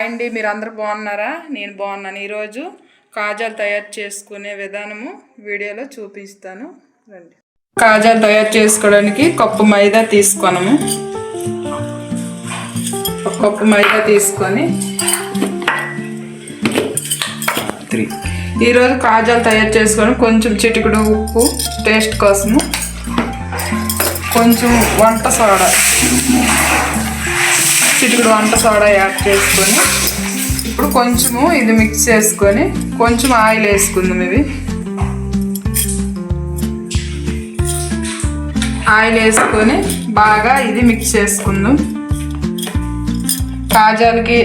అండి, మీరు అందరూ బాగున్నారా? నేను బాగున్నాను. ఈరోజు కాజాలు తయారు చేసుకునే విధానము వీడియోలో చూపిస్తాను. రండి. కాజాలు తయారు చేసుకోవడానికి కప్పు మైదా తీసుకున్నాము. ఒక కప్పు మైదా తీసుకొని ఈరోజు కాజాలు తయారు చేసుకొని కొంచెం చిటికెడు ఉప్పు టేస్ట్ కోసము, కొంచెం వంట సోడా, చిటికెడు వంట సోడా యాడ్ చేసుకొని ఇప్పుడు కొంచెము ఇది మిక్స్ చేసుకొని కొంచెం ఆయిల్ వేసుకుందాం. ఇవి ఆయిల్ వేసుకొని బాగా ఇది మిక్స్ చేసుకుందాం. కాజాలకి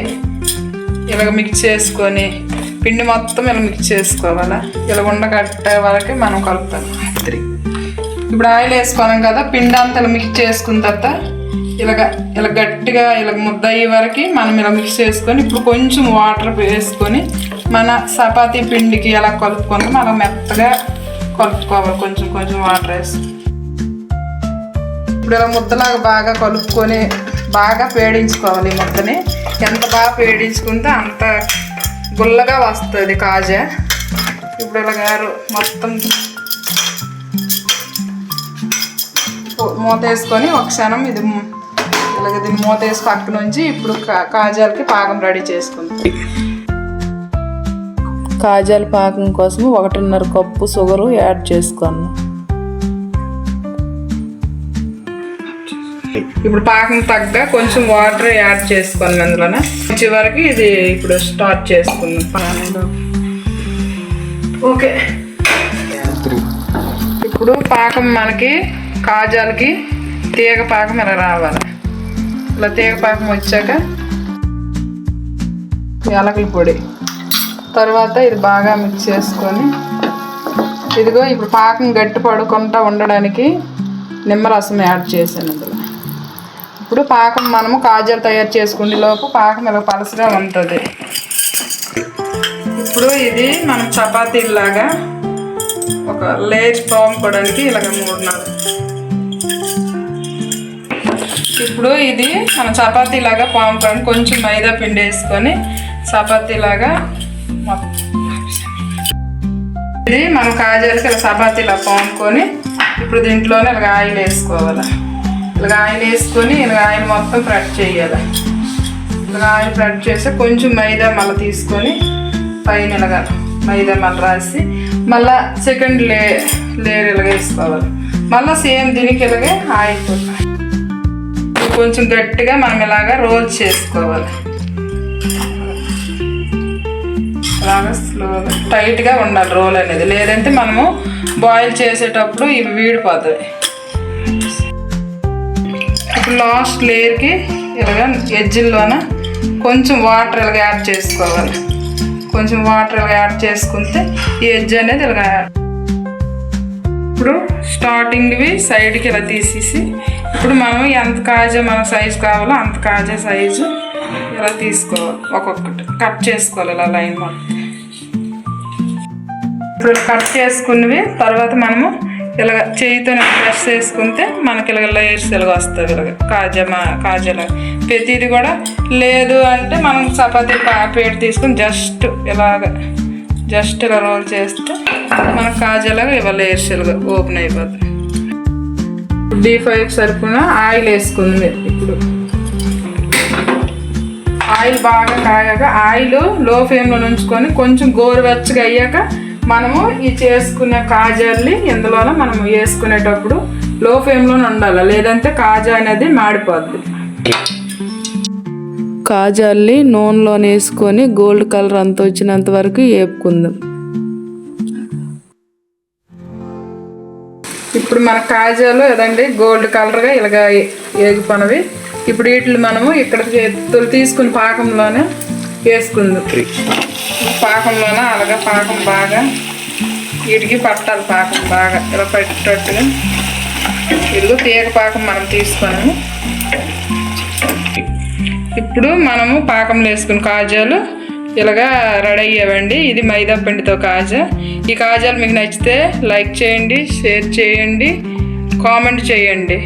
ఇలాగ మిక్స్ చేసుకొని పిండి మొత్తం ఇలా మిక్స్ చేసుకోవాలా. ఇలా ఉండగట్టే వరకు మనం కలుపుతాం. ఇప్పుడు ఆయిల్ వేసుకోవాలి కదా, పిండి అంతా ఇలా మిక్స్ చేసుకున్న తర్వాత ఇలా గట్టిగా ఇలా ముద్ద అయ్యే వరకు మనం ఇలా మిక్స్ చేసుకొని ఇప్పుడు కొంచెం వాటర్ వేసుకొని మన చపాతీ పిండికి ఎలా కలుపుకుంటాం అలా మెత్తగా కలుపుకోవాలి. కొంచెం కొంచెం వాటర్ వేసి ఇప్పుడు ఇలా ముద్దలాగా బాగా కలుపుకొని బాగా పేడించుకోవాలి. ఈ ముద్దని ఎంత బాగా పేడించుకుంటే అంత గుల్లగా వస్తుంది కాజా. ఇప్పుడు ఇలా మొత్తం మూత వేసుకొని ఒక క్షణం ఇది ఇలాగ దీన్ని మూత వేసి పక్క నుంచి ఇప్పుడు కాజాలకి పాకం రెడీ చేసుకుందాం. కాజాల పాకం కోసం 1.5 కప్పు షుగరు యాడ్ చేసుకున్నాం. ఇప్పుడు పాకం తగ్గ కొంచెం వాటర్ యాడ్ చేసుకోండి. అందులోనే చివరికి ఇది ఇప్పుడు స్టార్ట్ చేసుకుందాం. ఓకే, ఇప్పుడు పాకం మనకి కాజాలకి తీగ పాకం ఇలా రావాలి. ఇలా తీగ పాకం వచ్చాక యాలకుల పొడి, తర్వాత ఇది బాగా మిక్స్ చేసుకొని ఇదిగో ఇప్పుడు పాకం గట్టి పడకుండా ఉండడానికి నిమ్మరసం యాడ్ చేశాను అందులో. ఇప్పుడు పాకం మనము కాజాలు తయారు చేసుకునే లోపు పాకం ఇలా పలసగా ఉంటుంది. ఇప్పుడు ఇది మనం చపాతీలాగా ఒక లేయర్ తోముకోవడానికి ఇలాగ 3-4. ఇప్పుడు ఇది మనం చపాతీలాగా పాముకోవడానికి కొంచెం మైదా పిండి వేసుకొని చపాతీలాగా ఇది మనం కాజాలకి ఇలా చపాతీలా పాముకొని ఇప్పుడు దీంట్లోనే ఇలాగ ఆయిల్ వేసుకోవాలి. ఇలాగ ఆయిల్ వేసుకొని ఇలాగ ఆయిల్ మొత్తం స్ప్రెడ్ చేయాలి. ఇలాగ ఆయిల్ స్ప్రెడ్ చేసి కొంచెం మైదా మళ్ళీ తీసుకొని పైన ఇలాగ మైదా మళ్ళీ రాసి మళ్ళీ సెకండ్ లేయర్ ఇలాగ వేసుకోవాలి. మళ్ళీ సేమ్ దీనికి ఇలాగే ఆయిల్ కొంచెం గట్టిగా మనం ఇలాగ రోల్ చేసుకోవాలి. అలాగా స్లోగా టైట్గా ఉండాలి రోల్ అనేది, లేదంటే మనము బాయిల్ చేసేటప్పుడు ఇవి వీడిపోతాయి. ఇప్పుడు లాస్ట్ లేయర్కి ఇలాగ ఎడ్జిల్లోన కొంచెం వాటర్ ఇలాగ యాడ్ చేసుకోవాలి. కొంచెం వాటర్ ఇలాగ యాడ్ చేసుకుంటే ఈ ఎడ్జ్ అనేది ఇలాగ ఇప్పుడు స్టార్టింగ్వి సైడ్కి ఇలా తీసేసి ఇప్పుడు మనం ఎంత కాజా మన సైజు కావాలో అంత కాజా సైజు ఇలా తీసుకోవాలి. ఒక్కొక్కటి కట్ చేసుకోవాలి ఇలా లైన్ మొత్తం. ఇప్పుడు కట్ చేసుకున్నవి తర్వాత మనము ఇలాగ చేయితో ప్రెస్ చేసుకుంటే మనకి ఇలాగ లేయర్స్ ఇలాగ వస్తుంది. ఇలాగ కాజాల ప్రతిది కూడా లేదు అంటే మనం చపాతీ పేట తీసుకుని జస్ట్ ఇలా రోల్ చేస్తే మనకు కాజాలాగా ఇవాళ లేయర్స్ ఇలాగ ఓపెన్ అయిపోతుంది. డీప్ సరిపోయిన ఆయిల్ వేసుకుంది. ఇప్పుడు ఆయిల్ బాగా కాగాక ఆయిల్ లో ఫ్లేమ్లో ఉంచుకొని కొంచెం గోరువెచ్చగా అయ్యాక మనము ఈ చేసుకునే కాజాల్ని ఇందులోనే మనం వేసుకునేటప్పుడు లో ఫ్లేమ్లోనే ఉండాలి, లేదంటే కాజా అనేది మాడిపోద్ది. కాజాల్ని నూనెలో వేసుకొని గోల్డ్ కలర్ అంత వచ్చినంత వరకు వేపుకుందాం. ఇప్పుడు మన కాజాలు ఏదండి గోల్డ్ కలర్గా ఇలాగ వేగిపోనవి. ఇప్పుడు వీటిని మనము ఇక్కడ తీసుకుని పాకంలోనే వేసుకుందాం. పాకంలోనే అలాగా పాకం బాగా వీటికి పట్టాలి. పాకం బాగా ఇలా పెట్టేటట్టుగా ఇదిగో తీగ పాకం మనం తీసుకున్నాము. ఇప్పుడు మనము పాకంలో వేసుకున్న కాజాలు ఇలాగా రెడీ అయ్యావండి. ఇది మైదా పిండితో కాజా. ఈ కాజాలు మీకు నచ్చితే లైక్ చేయండి, షేర్ చేయండి, కామెంట్ చేయండి.